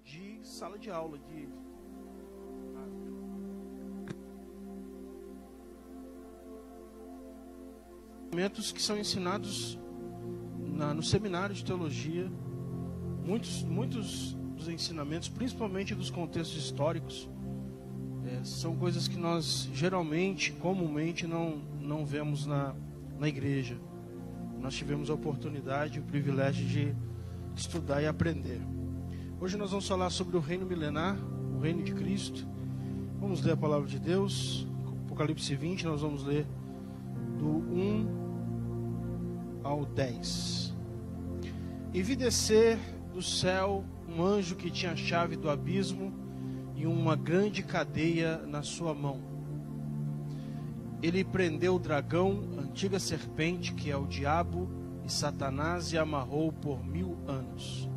de sala de aula, de ensinamentos que são ensinados no seminário de teologia. Muitos dos ensinamentos, principalmente dos contextos históricos, são coisas que nós geralmente, comumente, não vemos na igreja. Nós tivemos a oportunidade e o privilégio de estudar e aprender. Hoje nós vamos falar sobre o reino milenar, o reino de Cristo. Vamos ler a palavra de Deus, Apocalipse 20, nós vamos ler do 1 ao 10. E vi descer do céu um anjo que tinha a chave do abismo e uma grande cadeia na sua mão. Ele prendeu o dragão, a antiga serpente, que é o diabo e Satanás, e amarrou por 1000 anos.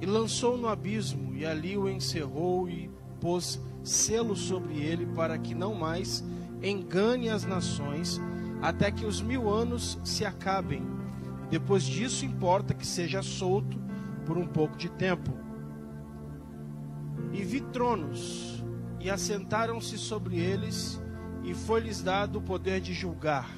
E lançou no abismo, e ali o encerrou e pôs selo sobre ele, para que não mais engane as nações, até que os 1000 anos se acabem. E depois disso importa que seja solto por um pouco de tempo. E vi tronos, e assentaram-se sobre eles, e foi-lhes dado o poder de julgar.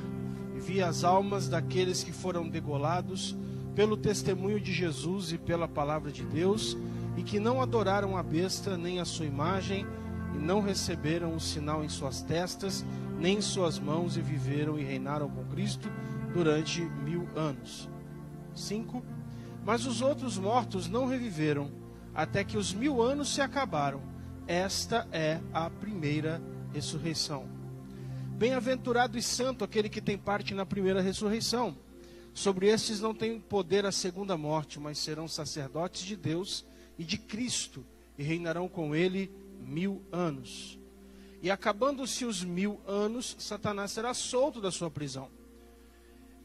E vi as almas daqueles que foram degolados pelo testemunho de Jesus e pela palavra de Deus, e que não adoraram a besta nem a sua imagem, e não receberam o sinal em suas testas, nem em suas mãos, e viveram e reinaram com Cristo durante 1000 anos. 5. Mas os outros mortos não reviveram, até que os 1000 anos se acabaram. Esta é a primeira ressurreição. Bem-aventurado e santo aquele que tem parte na primeira ressurreição. Sobre estes não tem poder a segunda morte, mas serão sacerdotes de Deus e de Cristo, e reinarão com ele 1000 anos. E acabando-se os 1000 anos, Satanás será solto da sua prisão,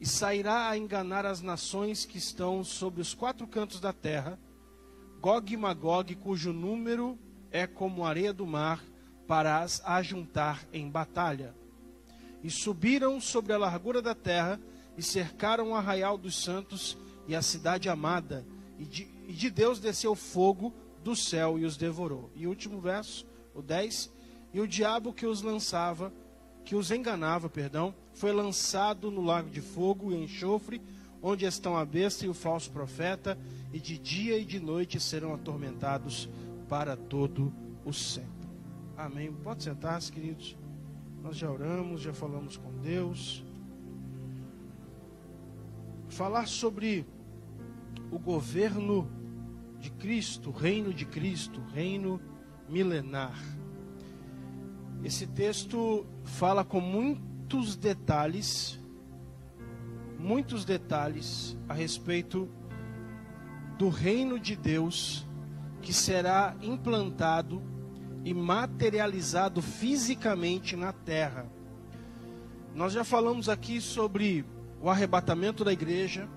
e sairá a enganar as nações que estão sobre os 4 cantos da terra, Gog e Magog, cujo número é como a areia do mar, para as ajuntar em batalha. E subiram sobre a largura da terra, e cercaram o arraial dos santos e a cidade amada, e de Deus desceu fogo do céu e os devorou. E o último verso, o 10, e o diabo que os enganava, foi lançado no lago de fogo e enxofre, onde estão a besta e o falso profeta, e de dia e de noite serão atormentados para todo o sempre. Amém. Pode sentar-se, queridos. Nós já oramos, já falamos com Deus. Falar sobre o governo de Cristo, o reino de Cristo, o reino milenar. Esse texto fala com muitos detalhes a respeito do reino de Deus que será implantado e materializado fisicamente na terra. Nós já falamos aqui sobre o arrebatamento da igreja,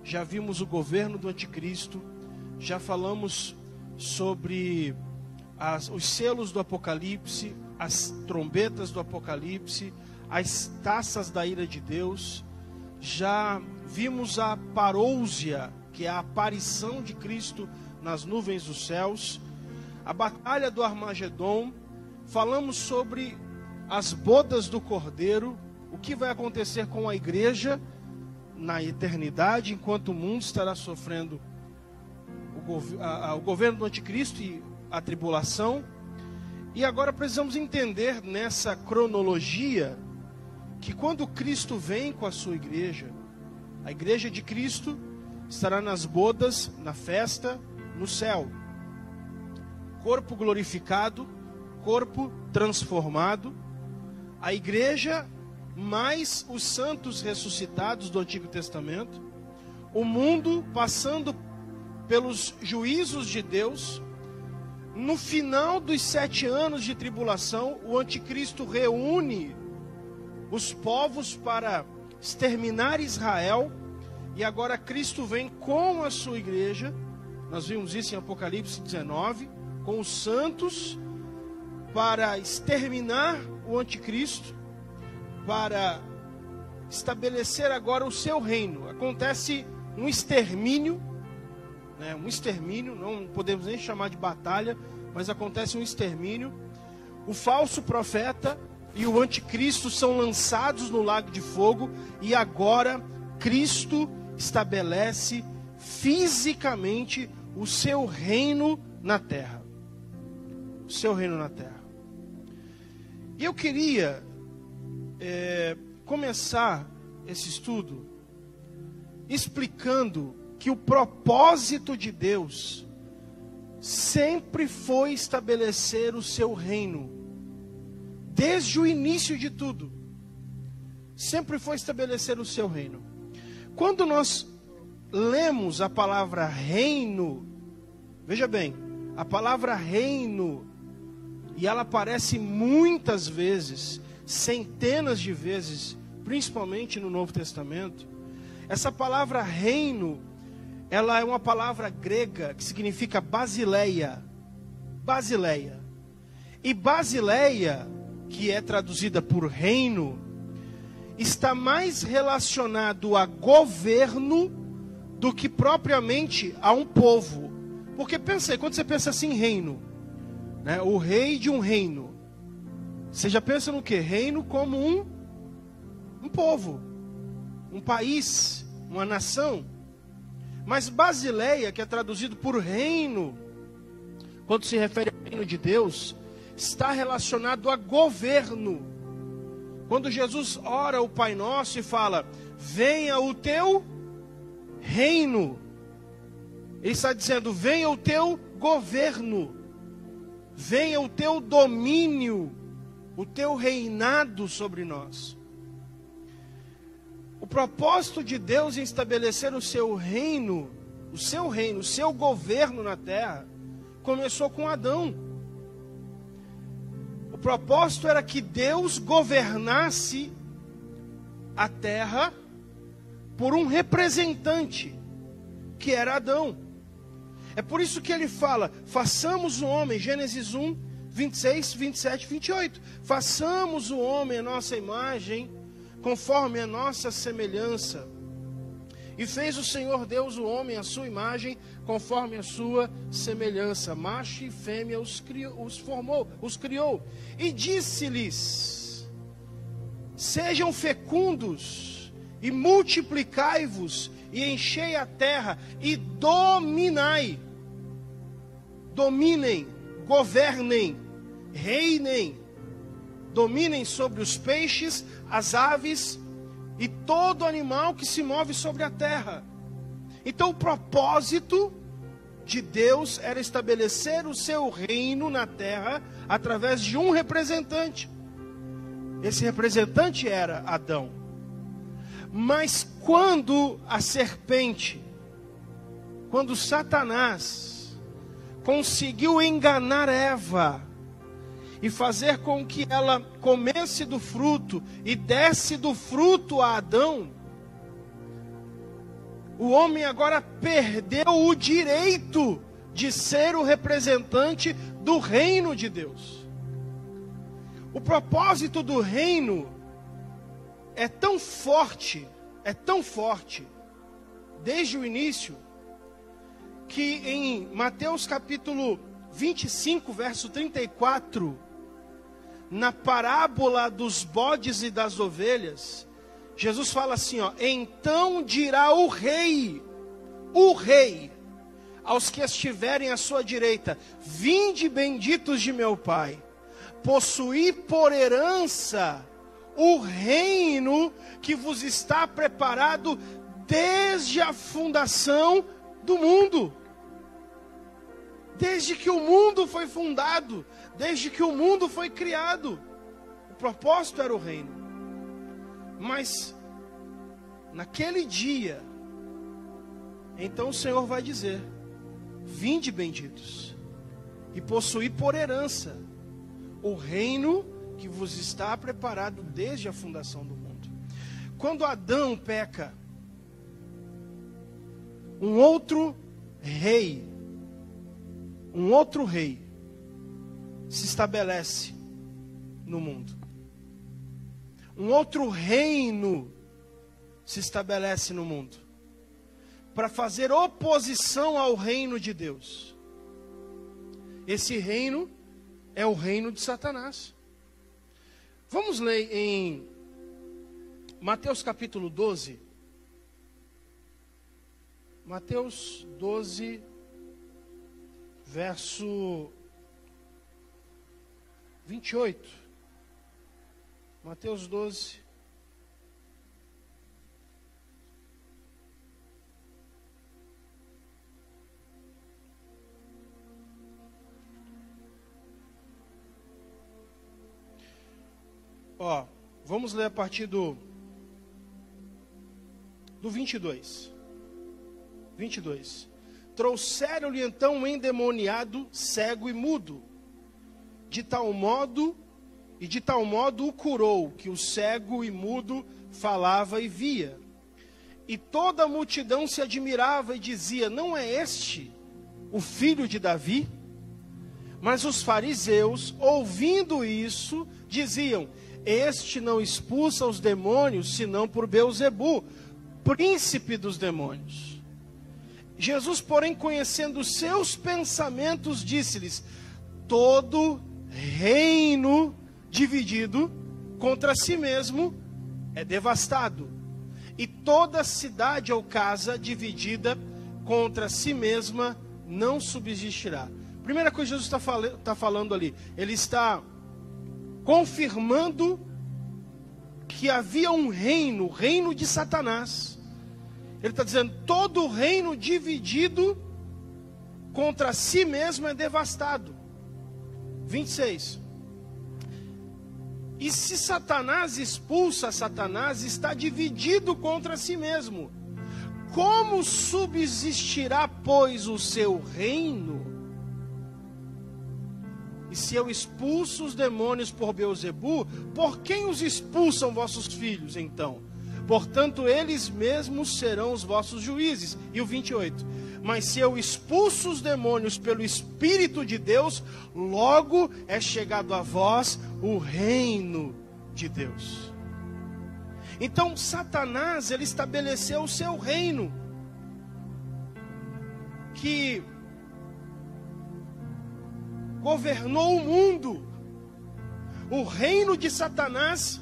já vimos o governo do anticristo, já falamos sobre os selos do Apocalipse, as trombetas do Apocalipse, as taças da ira de Deus, já vimos a parousia, que é a aparição de Cristo nas nuvens dos céus, a batalha do Armagedon, falamos sobre as bodas do Cordeiro, o que vai acontecer com a igreja na eternidade, enquanto o mundo estará sofrendo o governo do anticristo e a tribulação. E agora precisamos entender nessa cronologia que quando Cristo vem com a sua igreja, a igreja de Cristo estará nas bodas, na festa, no céu. Corpo glorificado, corpo transformado, a igreja mais os santos ressuscitados do Antigo Testamento, o mundo passando pelos juízos de Deus. No final dos 7 anos de tribulação, o anticristo reúne os povos para exterminar Israel, e agora Cristo vem com a sua igreja. Nós vimos isso em Apocalipse 19, com os santos, para exterminar o anticristo, para estabelecer agora o seu reino. Acontece um extermínio né, um extermínio, não podemos nem chamar de batalha, mas acontece um extermínio. O falso profeta e o anticristo são lançados no lago de fogo, e agora Cristo estabelece fisicamente o seu reino na terra. O seu reino na terra. E eu queria começar esse estudo explicando que o propósito de Deus sempre foi estabelecer o seu reino. Desde o início de tudo, sempre foi estabelecer o seu reino. Quando nós lemos a palavra reino, veja bem, a palavra reino, e ela aparece muitas vezes, centenas de vezes, principalmente no Novo Testamento. Essa palavra reino, ela é uma palavra grega que significa basileia. Basileia. E basileia, que é traduzida por reino, está mais relacionado a governo do que propriamente a um povo. Porque pensa aí, quando você pensa assim, reino, né, o rei de um reino, você já pensa no quê? Reino como um povo, um país, uma nação. Mas basileia, que é traduzido por reino, quando se refere ao reino de Deus, está relacionado a governo. Quando Jesus ora o Pai Nosso e fala, venha o teu reino, ele está dizendo, venha o teu governo, venha o teu domínio, o teu reinado sobre nós. O propósito de Deus em estabelecer o seu reino, o seu governo na terra, começou com Adão. O propósito era que Deus governasse a terra por um representante, que era Adão. É por isso que ele fala, façamos o homem, Gênesis 1, 26, 27, 28. Façamos o homem a nossa imagem, conforme a nossa semelhança. E fez o Senhor Deus o homem à sua imagem, conforme a sua semelhança. Macho e fêmea os criou. E disse-lhes, sejam fecundos e multiplicai-vos e enchei a terra e dominai. Dominem, governem, reinem. Dominem sobre os peixes, as aves e todo animal que se move sobre a terra. Então o propósito de Deus era estabelecer o seu reino na terra através de um representante. Esse representante era Adão. Mas quando a serpente, quando Satanás conseguiu enganar Eva e fazer com que ela comesse do fruto e desse do fruto a Adão, o homem agora perdeu o direito de ser o representante do reino de Deus. O propósito do reino é tão forte, desde o início, que em Mateus capítulo 25, verso 34, na parábola dos bodes e das ovelhas, Jesus fala assim, ó, então dirá o rei, aos que estiverem à sua direita, vinde benditos de meu Pai, possuí por herança o reino que vos está preparado desde a fundação do mundo. Desde que o mundo foi fundado, desde que o mundo foi criado, o propósito era o reino. Mas naquele dia, então o Senhor vai dizer, vinde benditos, e possuí por herança o reino que vos está preparado desde a fundação do mundo. Quando Adão peca, um outro rei se estabelece no mundo. Um outro reino se estabelece no mundo. para fazer oposição ao reino de Deus. Esse reino é o reino de Satanás. Vamos ler em Mateus capítulo 12. Mateus 12, verso 28. Mateus 12. Ó, vamos ler a partir do 22. 22. Trouxeram-lhe então um endemoniado, cego e mudo. De tal modo o curou, que o cego e mudo falava e via. E toda a multidão se admirava e dizia: não é este o filho de Davi? Mas os fariseus, ouvindo isso, diziam: este não expulsa os demônios, senão por Beelzebu, príncipe dos demônios. Jesus, porém, conhecendo os seus pensamentos, disse-lhes: todo reino dividido contra si mesmo é devastado, e toda cidade ou casa dividida contra si mesma não subsistirá. Primeira coisa que Jesus está falando ali, ele está confirmando que havia um reino, o reino de Satanás. Ele está dizendo: todo reino dividido contra si mesmo é devastado. 26. E se Satanás expulsa Satanás, está dividido contra si mesmo. Como subsistirá, pois, o seu reino? E se eu expulso os demônios por Beelzebu, por quem os expulsam vossos filhos, então? Portanto, eles mesmos serão os vossos juízes. E o 28. Mas se eu expulso os demônios pelo Espírito de Deus, logo é chegado a vós o reino de Deus. Então, Satanás, ele estabeleceu o seu reino, que governou o mundo. O reino de Satanás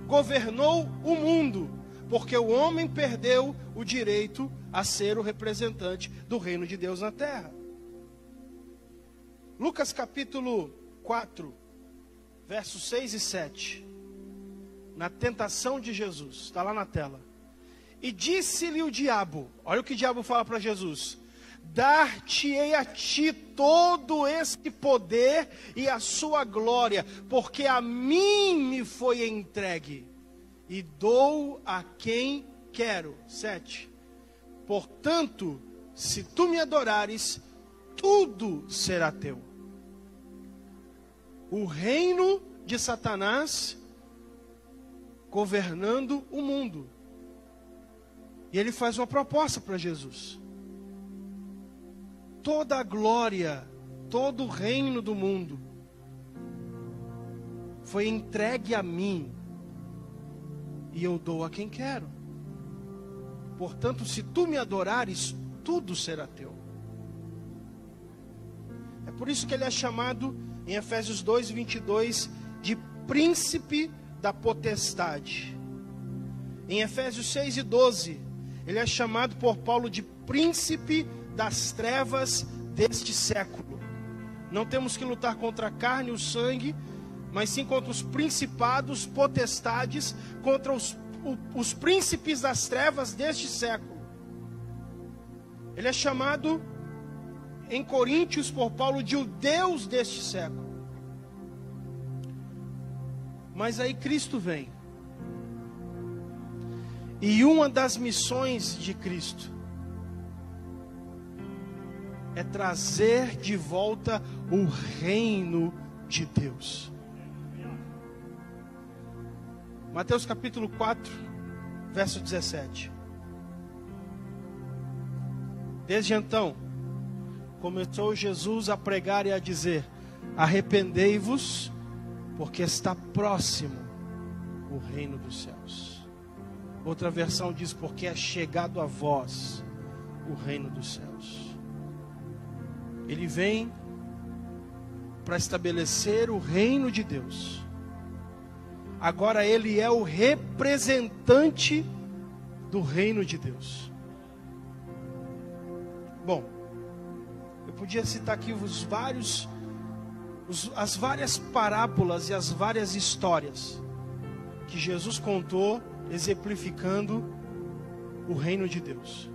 governou o mundo, porque o homem perdeu o direito a ser o representante do reino de Deus na terra. Lucas capítulo 4, versos 6 e 7. Na tentação de Jesus, está lá na tela. E disse-lhe o diabo, olha o que o diabo fala para Jesus: dar-te-ei a ti todo esse poder e a sua glória, porque a mim me foi entregue, e dou a quem quero. 7. Portanto, se tu me adorares, tudo será teu. O reino de Satanás governando o mundo. E ele faz uma proposta para Jesus: toda a glória, todo o reino do mundo foi entregue a mim, e eu dou a quem quero. Portanto, se tu me adorares, tudo será teu. É por isso que ele é chamado, em Efésios 2, 22, de príncipe da potestade. Em Efésios 6 e 12, ele é chamado por Paulo de príncipe das trevas deste século. Não temos que lutar contra a carne e o sangue, mas sim contra os principados, potestades, contra os príncipes das trevas deste século. Ele é chamado em Coríntios por Paulo de o Deus deste século. Mas aí Cristo vem. E uma das missões de Cristo é trazer de volta o reino de Deus. Mateus capítulo 4, verso 17. Desde então, começou Jesus a pregar e a dizer: arrependei-vos, porque está próximo o reino dos céus. Outra versão diz: porque é chegado a vós o reino dos céus. Ele vem para estabelecer o reino de Deus. Agora ele é o representante do reino de Deus. Bom, eu podia citar aqui as várias parábolas e as várias histórias que Jesus contou exemplificando o reino de Deus.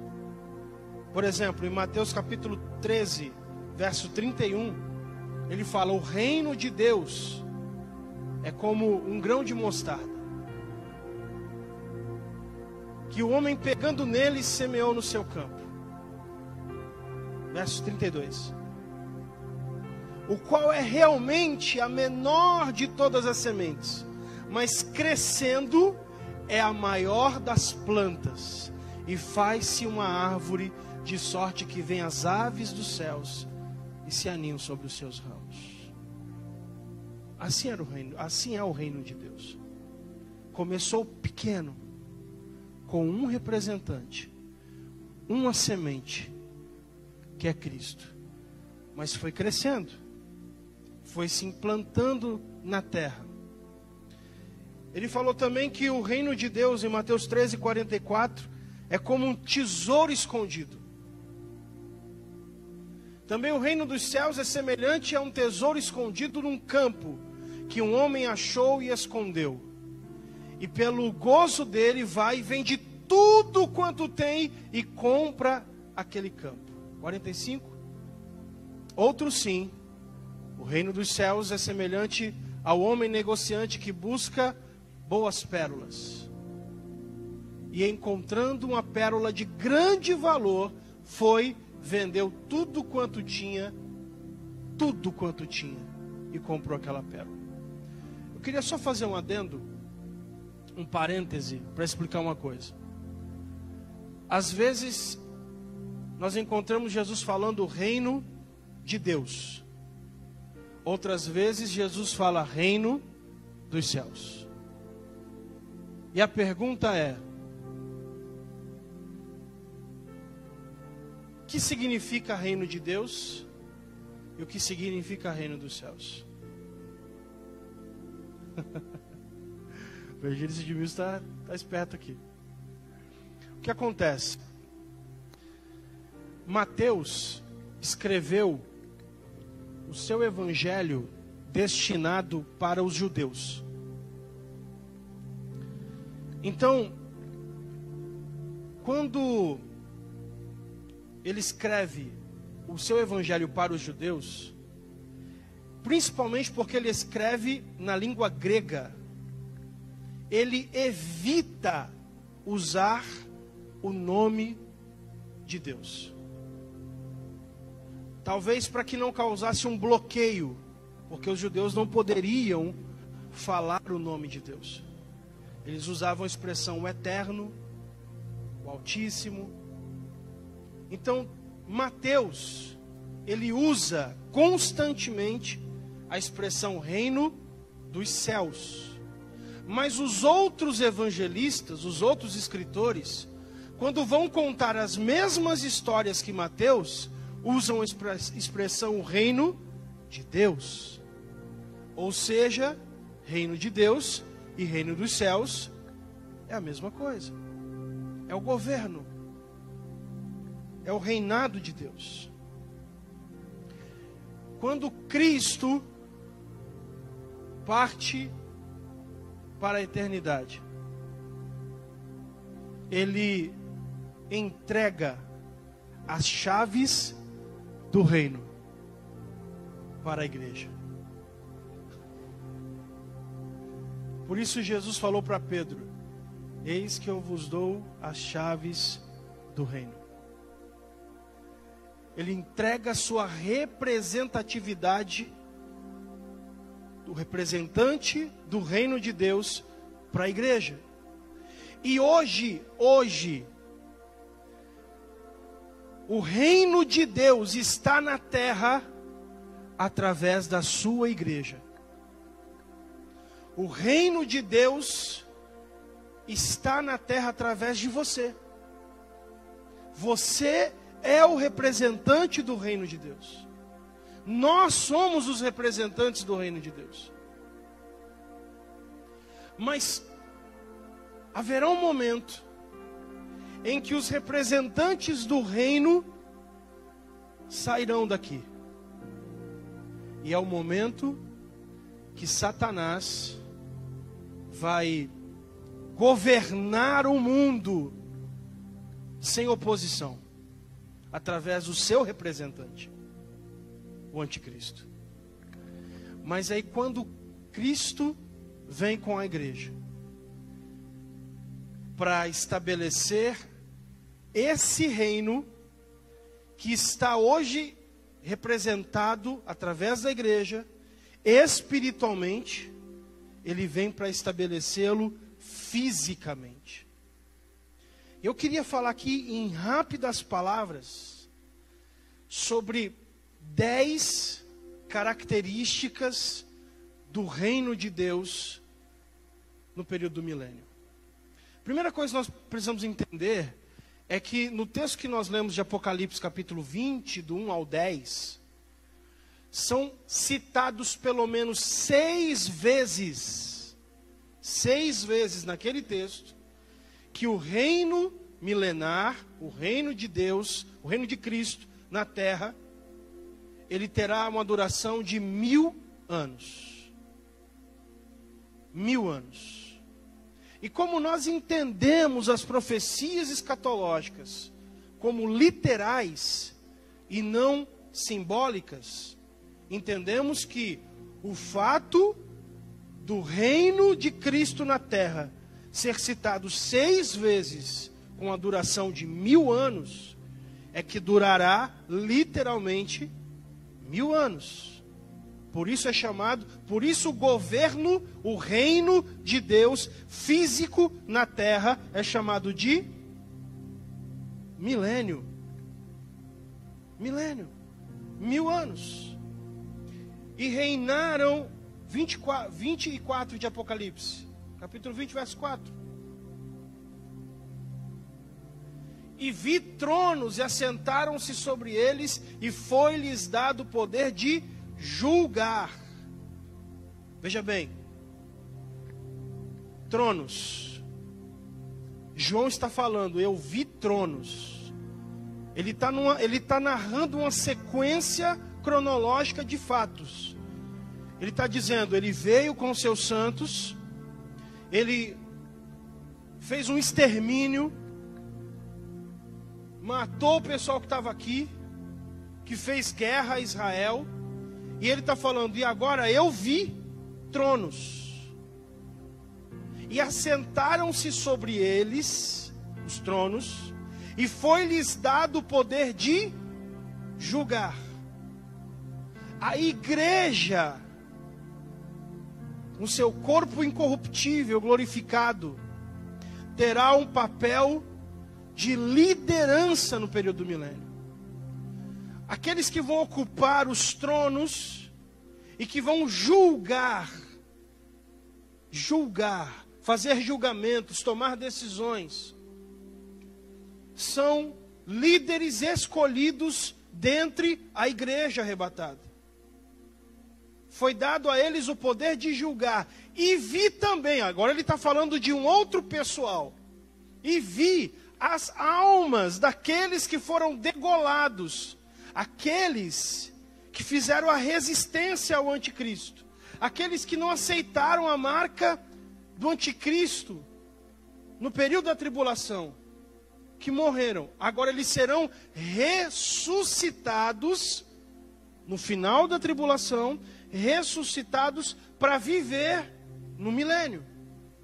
Por exemplo, em Mateus capítulo 13, verso 31, ele fala: o reino de Deus é como um grão de mostarda, que o homem pegando nele semeou no seu campo. Verso 32. O qual é realmente a menor de todas as sementes, mas crescendo é a maior das plantas, e faz-se uma árvore, de sorte que vêm as aves dos céus e se aninham sobre os seus ramos. Assim é o reino de Deus. Começou pequeno, com um representante, uma semente, que é Cristo, mas foi crescendo, foi se implantando na terra. Ele falou também que o reino de Deus, em Mateus 13, 44, é como um tesouro escondido. Também o reino dos céus é semelhante a um tesouro escondido num campo, que um homem achou e escondeu. E pelo gozo dele vai e vende tudo quanto tem e compra aquele campo. 45. Outro sim, o reino dos céus é semelhante ao homem negociante que busca boas pérolas. E encontrando uma pérola de grande valor, vendeu tudo quanto tinha, e comprou aquela pérola. Eu queria só fazer um adendo, um parêntese, para explicar uma coisa. Às vezes, nós encontramos Jesus falando o reino de Deus. Outras vezes, Jesus fala reino dos céus. E a pergunta é: o que significa reino de Deus e o que significa reino dos céus? O Virgílio Edmilson está esperto aqui. O que acontece? Mateus escreveu o seu evangelho destinado para os judeus. Então, quando ele escreve o seu evangelho para os judeus, principalmente porque ele escreve na língua grega, ele evita usar o nome de Deus. Talvez para que não causasse um bloqueio, porque os judeus não poderiam falar o nome de Deus. Eles usavam a expressão o Eterno, o Altíssimo. Então, Mateus, ele usa constantemente a expressão reino dos céus. Mas os outros evangelistas, os outros escritores, quando vão contar as mesmas histórias que Mateus, usam a expressão reino de Deus. Ou seja, reino de Deus e reino dos céus é a mesma coisa. É o governo. É o reinado de Deus. Quando Cristo parte para a eternidade, ele entrega as chaves do reino para a igreja. Por isso Jesus falou para Pedro: eis que eu vos dou as chaves do reino. Ele entrega a sua representatividade, do representante do reino de Deus, para a igreja. E hoje, o reino de Deus está na terra através da sua igreja. O reino de Deus está na terra através de você. Você é o representante do reino de Deus. Nós somos os representantes do reino de Deus. Mas haverá um momento em que os representantes do reino sairão daqui. E é o momento que Satanás vai governar o mundo sem oposição, através do seu representante, o anticristo. Mas aí quando Cristo vem com a igreja para estabelecer esse reino que está hoje representado através da igreja, espiritualmente, ele vem para estabelecê-lo fisicamente. Eu queria falar aqui em rápidas palavras sobre 10 características do reino de Deus no período do milênio. Primeira coisa que nós precisamos entender é que no texto que nós lemos de Apocalipse capítulo 20, do 1 ao 10, são citados pelo menos 6 vezes naquele texto, que o reino milenar, o reino de Deus, o reino de Cristo na terra, ele terá uma duração de 1000 anos. 1000 anos. E como nós entendemos as profecias escatológicas como literais e não simbólicas, entendemos que o fato do reino de Cristo na terra ser citado 6 vezes com a duração de 1000 anos, é que durará literalmente 1000 anos. Por isso é chamado, por isso o governo, o reino de Deus físico na terra é chamado de milênio. Milênio. 1000 anos. E reinaram 24 de Apocalipse. Capítulo 20, verso 4. E vi tronos e assentaram-se sobre eles, e foi-lhes dado o poder de julgar. Veja bem, tronos. João está falando, eu vi tronos. Ele está narrando uma sequência cronológica de fatos. Ele está dizendo, ele veio com seus santos, ele fez um extermínio, matou o pessoal que estava aqui, que fez guerra a Israel. E ele está falando, e agora eu vi tronos. E assentaram-se sobre eles, os tronos, e foi-lhes dado o poder de julgar. A igreja, no seu corpo incorruptível, glorificado, terá um papel de liderança no período do milênio. Aqueles que vão ocupar os tronos e que vão julgar, fazer julgamentos, tomar decisões, são líderes escolhidos dentre a igreja arrebatada. Foi dado a eles o poder de julgar. E vi também, agora ele está falando de um outro pessoal, e vi as almas daqueles que foram degolados, aqueles que fizeram a resistência ao anticristo, aqueles que não aceitaram a marca do anticristo no período da tribulação, que morreram. Agora eles serão ressuscitados no final da tribulação, ressuscitados para viver no milênio.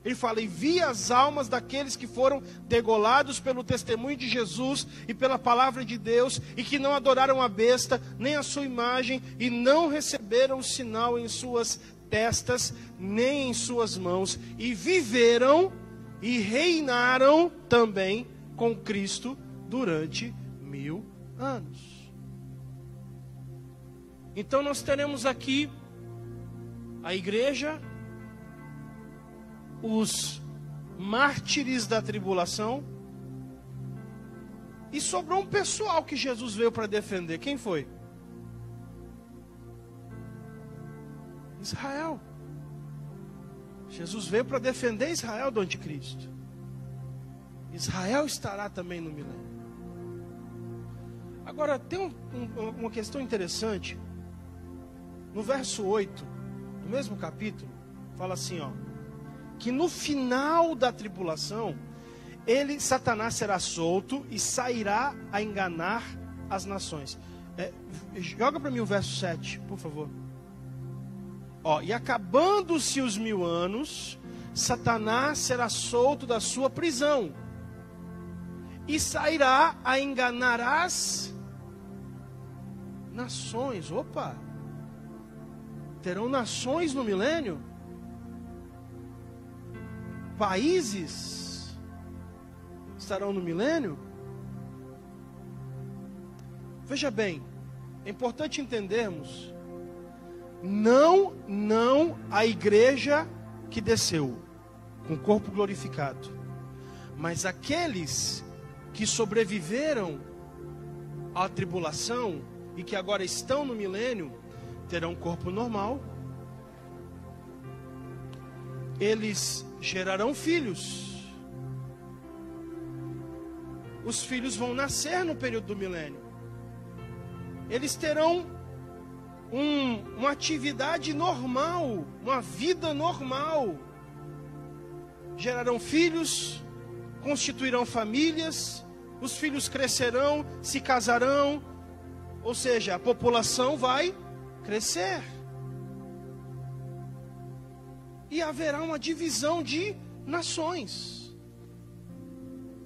Ele fala, e vi as almas daqueles que foram degolados pelo testemunho de Jesus e pela palavra de Deus, e que não adoraram a besta, nem a sua imagem, e não receberam o sinal em suas testas, nem em suas mãos, e viveram e reinaram também com Cristo durante 1000 anos. Então nós teremos aqui a igreja, os mártires da tribulação, E sobrou um pessoal que Jesus veio para defender. Quem foi? Israel. Jesus veio para defender Israel do anticristo. Israel estará também no milênio. Agora, tem uma questão interessante. No verso 8, no mesmo capítulo, fala assim, ó, que no final da tribulação, Satanás será solto e sairá a enganar as nações. Joga para mim o verso 7, por favor. Ó, e acabando-se os 1000 anos, Satanás será solto da sua prisão e sairá a enganar as nações. Opa! Terão nações no milênio? Países estarão no milênio? Veja bem, é importante entendermos, não a igreja que desceu com o corpo glorificado, mas aqueles que sobreviveram à tribulação e que agora estão no milênio, terão um corpo normal. Eles gerarão filhos. Os filhos vão nascer no período do milênio. Eles terão uma atividade normal, uma vida normal. Gerarão filhos, constituirão famílias, os filhos crescerão, se casarão, ou seja, a população vai crescer. E haverá uma divisão de nações.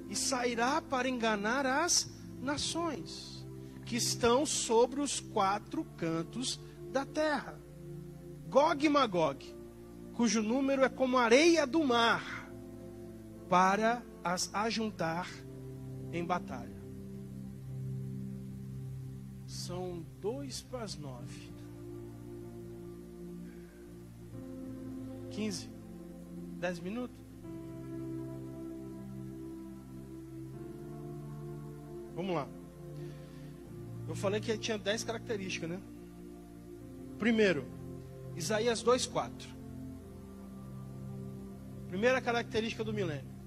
E sairá para enganar as nações que estão sobre os 4 cantos da terra. Gog e Magog, cujo número é como areia do mar, para as ajuntar em batalha. São 2 para as 9. 15, 10 minutos. Vamos lá. Eu falei que tinha 10 características, né? Primeiro, Isaías 2:4. Primeira característica do milênio.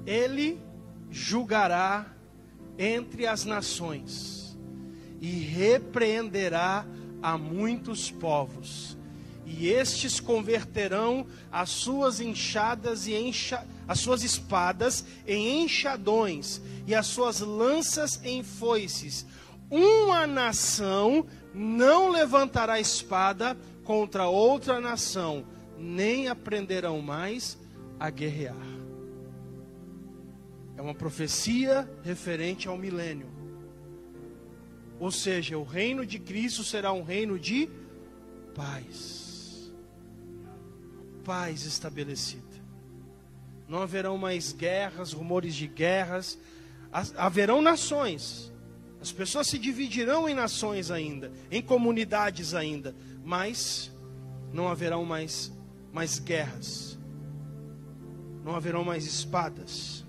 Ele julgará entre as nações e repreenderá a muitos povos, e estes converterão as suas enxadas as suas espadas em enxadões e as suas lanças em foices. Uma nação não levantará espada contra outra nação, nem aprenderão mais a guerrear. É uma profecia referente ao milênio. Ou seja, o reino de Cristo será um reino de paz. Paz estabelecida. Não haverão mais guerras, rumores de guerras. Haverão nações. As pessoas se dividirão em nações ainda, em comunidades ainda, mas não haverão mais guerras. Não haverão mais espadas.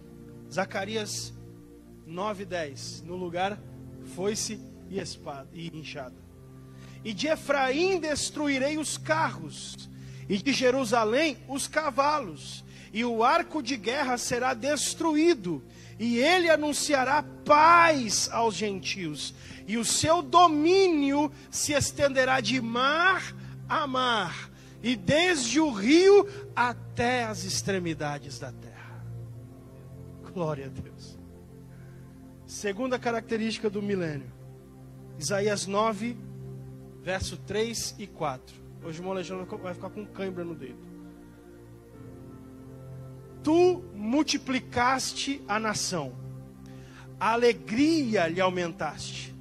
Zacarias 9:10, no lugar foice e espada e enxada. E de Efraim destruirei os carros, e de Jerusalém os cavalos, e o arco de guerra será destruído, e ele anunciará paz aos gentios, e o seu domínio se estenderá de mar a mar, e desde o rio até as extremidades da terra. Glória a Deus. Segunda característica do milênio. Isaías 9, verso 3 e 4. Hoje o irmão Alexandre vai ficar com cãibra no dedo. Tu multiplicaste a nação, a alegria lhe aumentaste.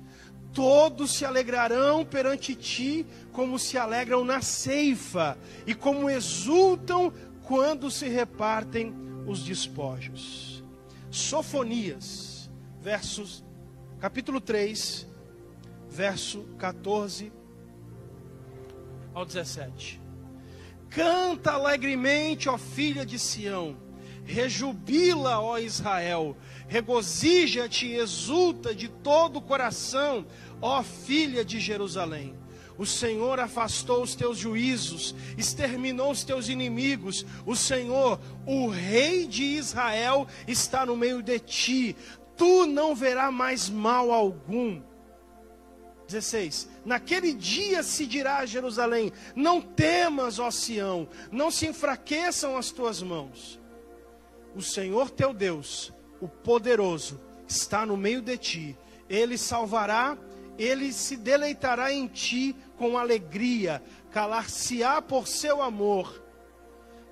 Todos se alegrarão perante ti, como se alegram na ceifa, e como exultam quando se repartem os despojos. Sofonias, capítulo 3, verso 14 ao 17. Canta alegremente, ó filha de Sião. Rejubila, ó Israel. Regozija-te e exulta de todo o coração, ó filha de Jerusalém. O Senhor afastou os teus juízos, exterminou os teus inimigos. O Senhor, o Rei de Israel, está no meio de ti. Tu não verás mais mal algum. 16. Naquele dia se dirá a Jerusalém: não temas, ó Sião, não se enfraqueçam as tuas mãos. O Senhor teu Deus, o poderoso, está no meio de ti. Ele salvará, ele se deleitará em ti com alegria, calar-se-á por seu amor,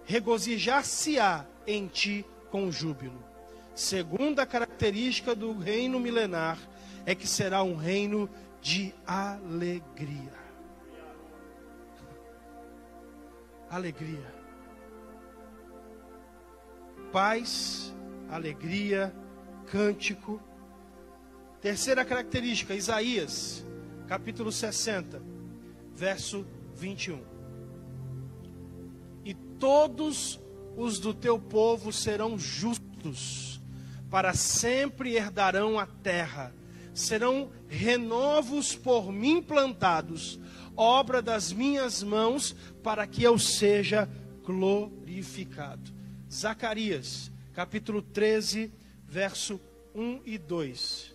regozijar-se-á em ti com júbilo. Segunda característica do reino milenar é que será um reino de alegria. Alegria. Paz, alegria, cântico. Terceira característica, Isaías, capítulo 60, verso 21. E todos os do teu povo serão justos, para sempre herdarão a terra. Serão renovos por mim plantados, obra das minhas mãos, para que eu seja glorificado. Zacarias, capítulo 13, verso 1 e 2.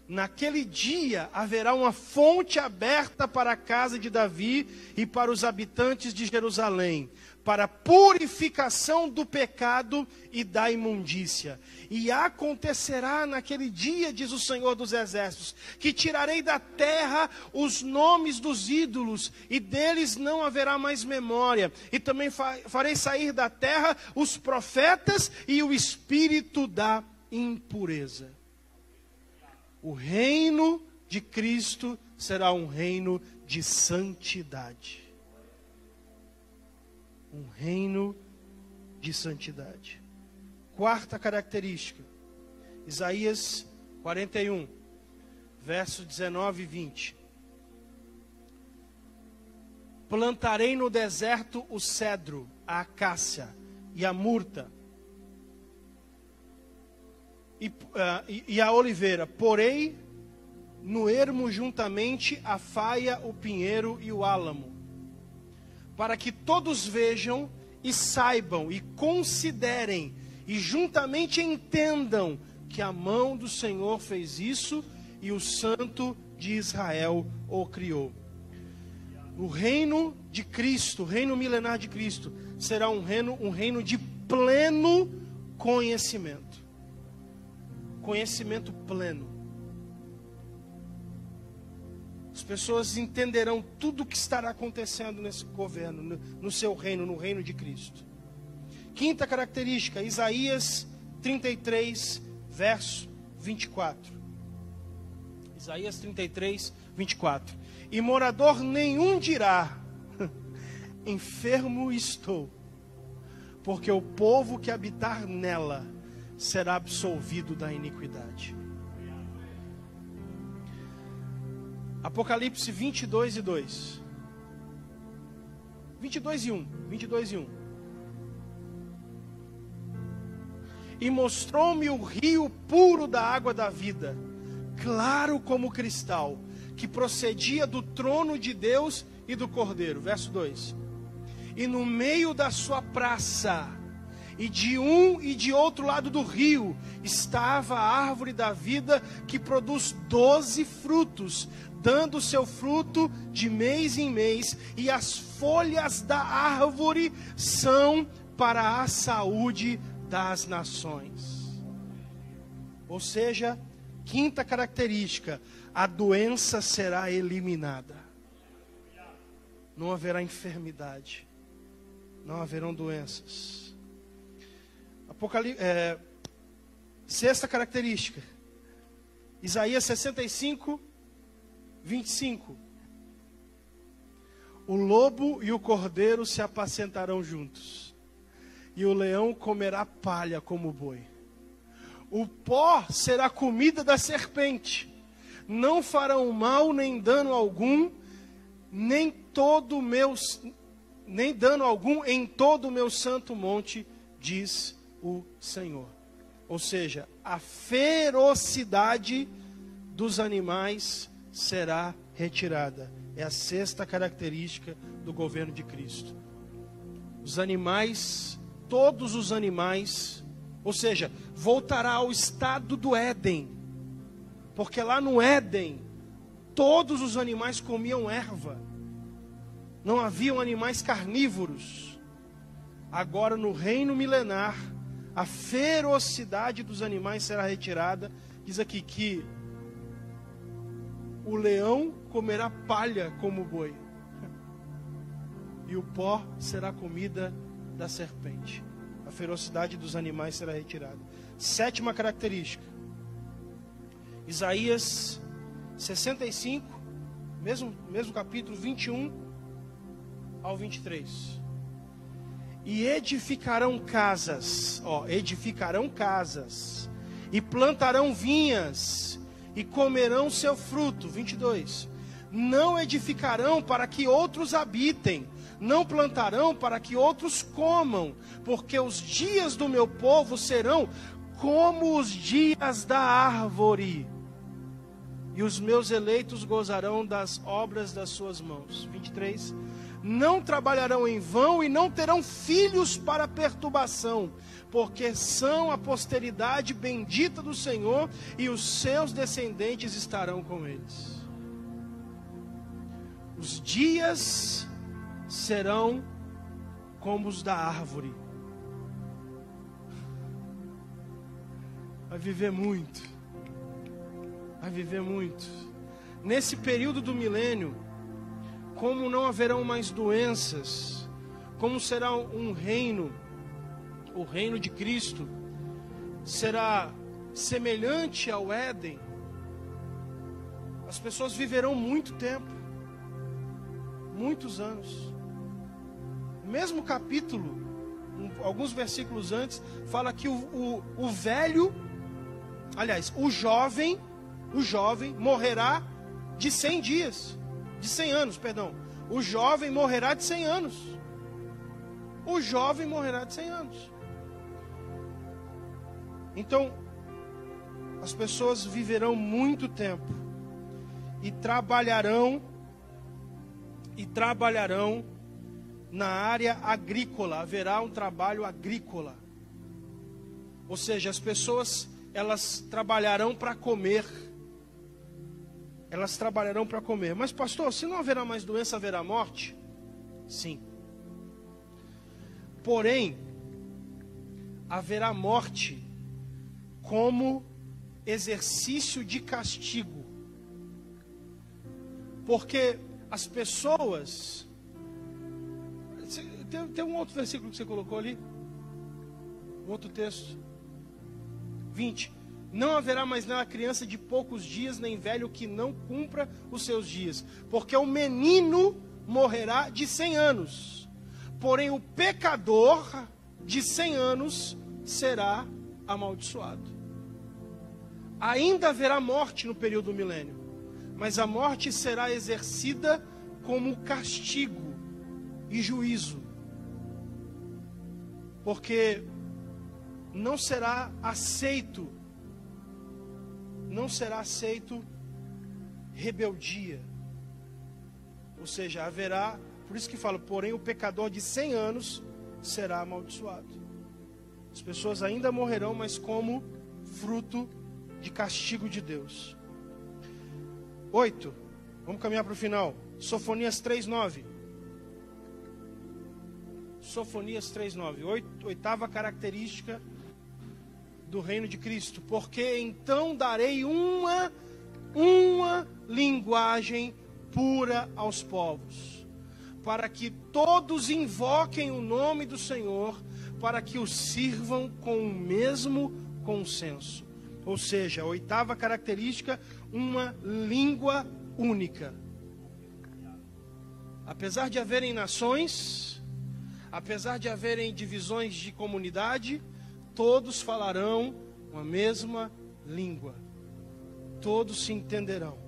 Naquele dia haverá uma fonte aberta para a casa de Davi e para os habitantes de Jerusalém, para a purificação do pecado e da imundícia. E acontecerá naquele dia, diz o Senhor dos Exércitos, que tirarei da terra os nomes dos ídolos, e deles não haverá mais memória. E também farei sair da terra os profetas e o espírito da impureza. O reino de Cristo será um reino de santidade. Um reino de santidade. Quarta característica, Isaías 41, verso 19 e 20. Plantarei no deserto o cedro, a acácia e a murta, e a oliveira, porei no ermo juntamente a faia, o pinheiro e o álamo, para que todos vejam e saibam e considerem e juntamente entendam que a mão do Senhor fez isso e o Santo de Israel o criou. O reino de Cristo, o reino milenar de Cristo, será um reino de pleno conhecimento. Conhecimento pleno. As pessoas entenderão tudo o que estará acontecendo nesse governo, no seu reino, no reino de Cristo. Quinta característica, Isaías 33, verso 24. Isaías 33, 24. E morador nenhum dirá: enfermo estou, porque o povo que habitar nela será absolvido da iniquidade. Apocalipse 22 e 2. 22 e 1. 22 e 1. E mostrou-me o rio puro da água da vida, claro como cristal, que procedia do trono de Deus e do Cordeiro. Verso 2. E no meio da sua praça, e de um e de outro lado do rio, estava a árvore da vida, que produz 12 frutos, dando seu fruto de mês em mês, e as folhas da árvore são para a saúde das nações. Ou seja, quinta característica, a doença será eliminada. Não haverá enfermidade, não haverão doenças. Sexta característica, Isaías 65, 25. O lobo e o cordeiro se apacentarão juntos, e o leão comerá palha como boi. O pó será comida da serpente. Não farão mal nem dano algum, nem todo nem dano algum em todo o meu santo monte, diz o Senhor. Ou seja, a ferocidade dos animais será retirada. É a sexta característica do governo de Cristo. Os animais, todos os animais, ou seja, voltará ao estado do Éden. Porque lá no Éden, todos os animais comiam erva. Não haviam animais carnívoros. Agora, no reino milenar, a ferocidade dos animais será retirada. Diz aqui que o leão comerá palha como boi, e o pó será comida da serpente. A ferocidade dos animais será retirada. Sétima característica. Isaías 65, mesmo capítulo 21 ao 23. E edificarão casas, edificarão casas, e plantarão vinhas, e comerão seu fruto. 22. Não edificarão para que outros habitem, não plantarão para que outros comam, porque os dias do meu povo serão como os dias da árvore, e os meus eleitos gozarão das obras das suas mãos. 23. Não trabalharão em vão e não terão filhos para perturbação, porque são a posteridade bendita do Senhor, e os seus descendentes estarão com eles. Os dias serão como os da árvore. Vai viver muito. Vai viver muito. Nesse período do milênio, como não haverão mais doenças, como será um reino, o reino de Cristo será semelhante ao Éden, as pessoas viverão muito tempo, muitos anos. O mesmo capítulo, alguns versículos antes, fala que o velho, aliás, o jovem morrerá de 100 dias, de 100 anos, perdão. O jovem morrerá de 100 anos. O jovem morrerá de 100 anos. Então, as pessoas viverão muito tempo e trabalharão na área agrícola. Haverá um trabalho agrícola. Ou seja, as pessoas, elas trabalharão para comer. Elas trabalharão para comer. Mas pastor, se não haverá mais doença, haverá morte? Sim. Porém, haverá morte como exercício de castigo. Porque as pessoas... Tem um outro versículo que você colocou ali? Um outro texto. 20. Não haverá mais nela criança de poucos dias, nem velho que não cumpra os seus dias. Porque o menino morrerá de 100 anos. Porém, o pecador de 100 anos será amaldiçoado. Ainda haverá morte no período do milênio. Mas a morte será exercida como castigo e juízo. Porque não será aceito rebeldia. Ou seja, haverá, por isso que fala, porém o pecador de 100 anos será amaldiçoado. As pessoas ainda morrerão, mas como fruto de castigo de Deus. 8. Vamos caminhar para o final. Sofonias 3:9. Sofonias 3:9. Oitava característica do reino de Cristo. Porque então darei uma linguagem pura aos povos, para que todos invoquem o nome do Senhor, para que o sirvam com o mesmo consenso. Ou seja, a oitava característica, uma língua única. Apesar de haverem nações, apesar de haverem divisões de comunidade, todos falarão uma mesma língua. Todos se entenderão.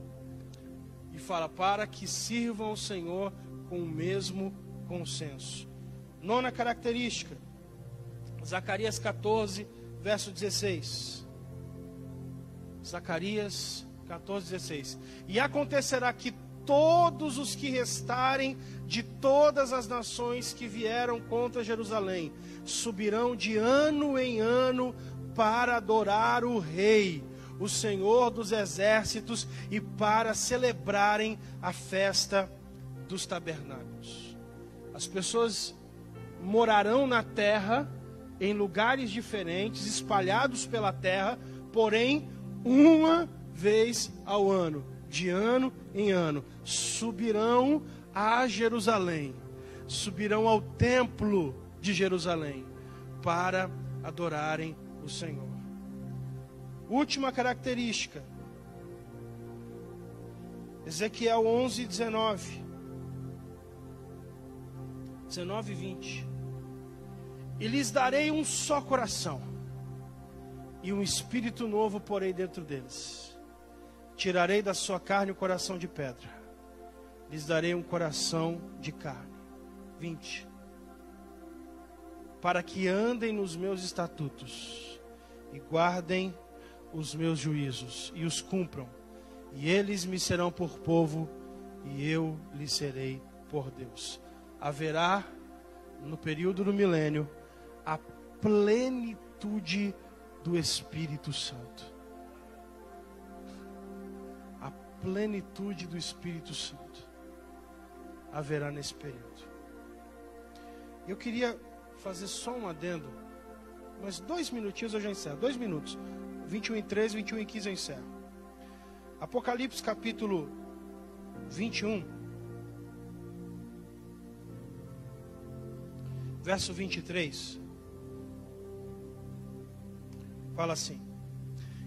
E fala, para que sirvam ao Senhor com o mesmo consenso. Nona característica, Zacarias 14, verso 16. Zacarias 14, 16. E acontecerá que todos os que restarem de todas as nações que vieram contra Jerusalém subirão de ano em ano para adorar o Rei, o Senhor dos Exércitos, e para celebrarem a festa dos tabernáculos. As pessoas morarão na terra, em lugares diferentes, espalhados pela terra, porém, uma vez ao ano, de ano em ano, subirão a Jerusalém, subirão ao templo de Jerusalém, para adorarem o Senhor. Última característica, Ezequiel 11, 19 e 20. E lhes darei um só coração, e um espírito novo porei dentro deles. Tirarei da sua carne o coração de pedra, lhes darei um coração de carne. 20. Para que andem nos meus estatutos, e guardem os meus juízos, e os cumpram, e eles me serão por povo, e eu lhes serei por Deus. Haverá, no período do milênio, a plenitude do Espírito Santo. A plenitude do Espírito Santo haverá nesse período. Eu queria fazer só um adendo, mas 2 minutinhos eu já encerro. 2 minutos. 21 e 13, 21 e 15 eu encerro. Apocalipse capítulo 21, verso 23. Fala assim: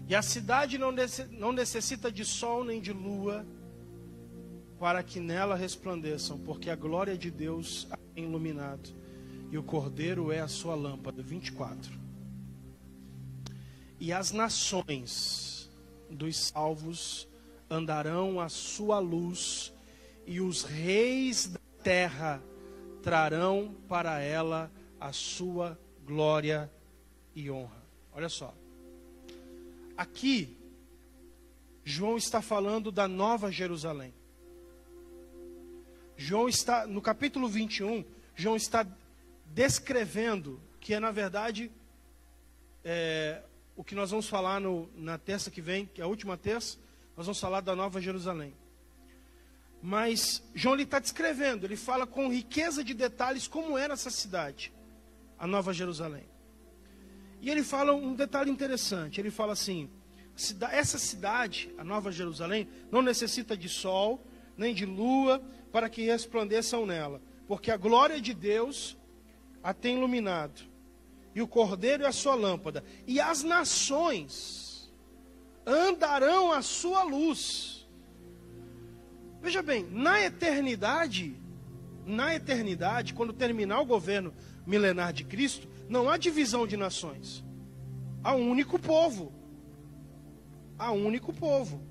e a cidade não necessita de sol nem de lua para que nela resplandeçam, porque a glória de Deus a tem iluminado, e o Cordeiro é a sua lâmpada. 24. E as nações dos salvos andarão à sua luz, e os reis da terra trarão para ela a sua glória e honra. Olha só. Aqui, João está falando da Nova Jerusalém. João está, no capítulo 21, João está descrevendo, que é na verdade, o que nós vamos falar na terça que vem, que é a última terça, nós vamos falar da Nova Jerusalém. Mas João está descrevendo, ele fala com riqueza de detalhes como era essa cidade, a Nova Jerusalém. E ele fala um detalhe interessante, ele fala assim: essa cidade, a Nova Jerusalém, não necessita de sol, nem de lua, para que resplandeçam nela, porque a glória de Deus a tem iluminado, e o Cordeiro é a sua lâmpada, e as nações andarão à sua luz. Veja bem, na eternidade, quando terminar o governo milenar de Cristo, não há divisão de nações. Há um único povo. Há um único povo.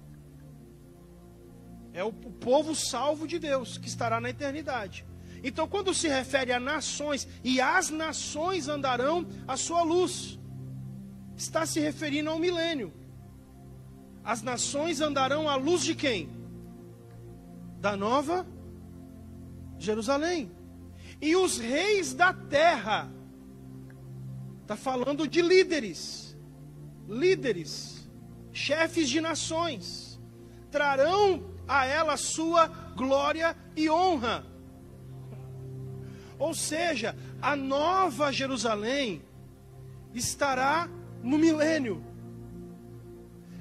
É o povo salvo de Deus, que estará na eternidade. Então, quando se refere a nações, e as nações andarão à sua luz, está se referindo ao milênio. As nações andarão à luz de quem? Da Nova Jerusalém. E os reis da terra, está falando de líderes, chefes de nações, trarão a ela sua glória e honra. Ou seja, a Nova Jerusalém estará no milênio.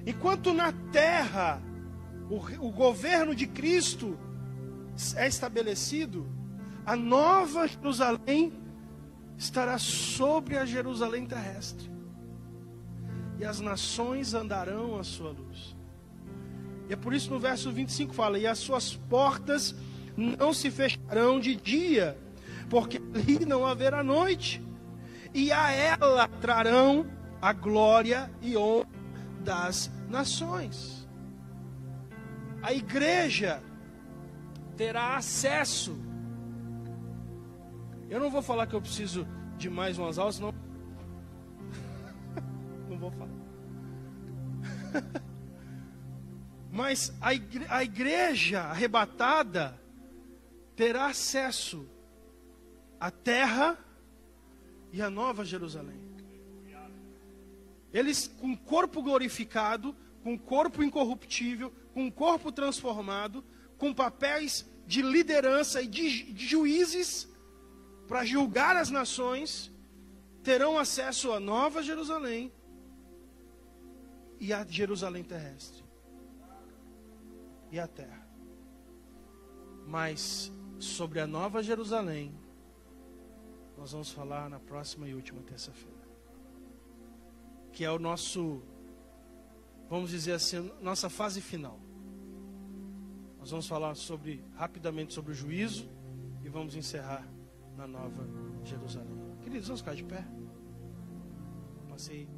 Enquanto na terra o governo de Cristo é estabelecido, a Nova Jerusalém estará sobre a Jerusalém terrestre, e as nações andarão à sua luz. E é por isso no verso 25 fala: e as suas portas não se fecharão de dia, porque ali não haverá noite, e a ela trarão a glória e honra das nações. A igreja terá acesso Eu não vou falar que eu preciso de mais umas aulas, senão... Não vou falar. Mas a igreja arrebatada terá acesso à terra e à nova Jerusalém. Eles com corpo glorificado, com corpo incorruptível, com corpo transformado, com papéis de liderança e de juízes para julgar as nações, terão acesso à nova Jerusalém e à Jerusalém terrestre e à terra. Mas sobre a nova Jerusalém nós vamos falar na próxima e última terça-feira, que é o nosso, vamos dizer assim, nossa fase final. Nós vamos falar rapidamente sobre o juízo e vamos encerrar na nova Jerusalém. Queridos, vamos ficar de pé. Passei